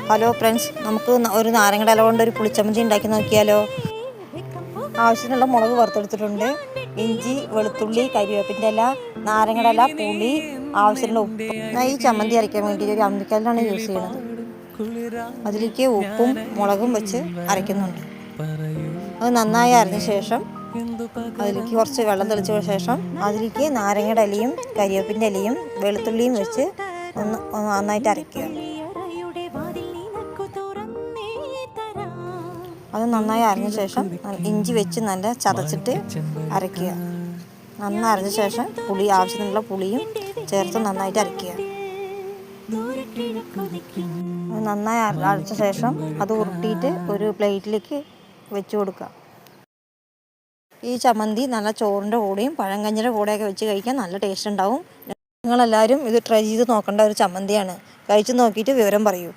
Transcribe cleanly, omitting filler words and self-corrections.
Hello friends, നമുക്ക് ഒരു നാരങ്ങയുടെ ഇല കൊണ്ട് ഒരു പുളിച്ചമ്മന്തി ഉണ്ടാക്കി നോക്കിയാലോ. ആവശ്യത്തിനുള്ള മുളക് വറുത്തെടുത്തിട്ടുണ്ട്. ഇഞ്ചി, വെളുത്തുള്ളി, കരിവേപ്പിൻ്റെ ഇല, നാരങ്ങയുടെ ഇല, പുളി, ആവശ്യത്തിനുള്ള ഉപ്പ്. ഞാൻ ഈ ചമ്മന്തി അരയ്ക്കാൻ വേണ്ടി ഒരു അമ്മിക്കല്ലാണ് യൂസ് ചെയ്യുന്നത്. അതിലേക്ക് ഉപ്പും മുളകും വെച്ച് അരയ്ക്കുന്നുണ്ട്. അത് നന്നായി അരഞ്ഞ ശേഷം അതിലേക്ക് കുറച്ച് വെള്ളം തെളിച്ച ശേഷം അതിലേക്ക് നാരങ്ങയുടെ ഇലയും കരിവേപ്പിൻ്റെ ഇലയും വെളുത്തുള്ളിയും വെച്ച് ഒന്ന് നന്നായിട്ട് അരയ്ക്കുക. അത് നന്നായി അരഞ്ഞ ശേഷം ഇഞ്ചി വെച്ച് നല്ല ചതച്ചിട്ട് അരയ്ക്കുക. നന്നായി അരഞ്ഞ ശേഷം ആവശ്യത്തിനുള്ള പുളിയും ചേർത്ത് നന്നായിട്ട് അരയ്ക്കുക. അത് നന്നായി അരച്ച ശേഷം അത് ഉരുട്ടിയിട്ട് ഒരു പ്ലേറ്റിലേക്ക് വെച്ച് കൊടുക്കുക. ഈ ചമ്മന്തി നല്ല ചോറിൻ്റെ കൂടെയും പഴങ്കഞ്ഞിയുടെ കൂടെയൊക്കെ വെച്ച് കഴിക്കാൻ നല്ല ടേസ്റ്റ് ഉണ്ടാവും. നിങ്ങളെല്ലാവരും ഇത് ട്രൈ ചെയ്ത് നോക്കേണ്ട ഒരു ചമ്മന്തിയാണ്. കഴിച്ച് നോക്കിയിട്ട് വിവരം പറയൂ.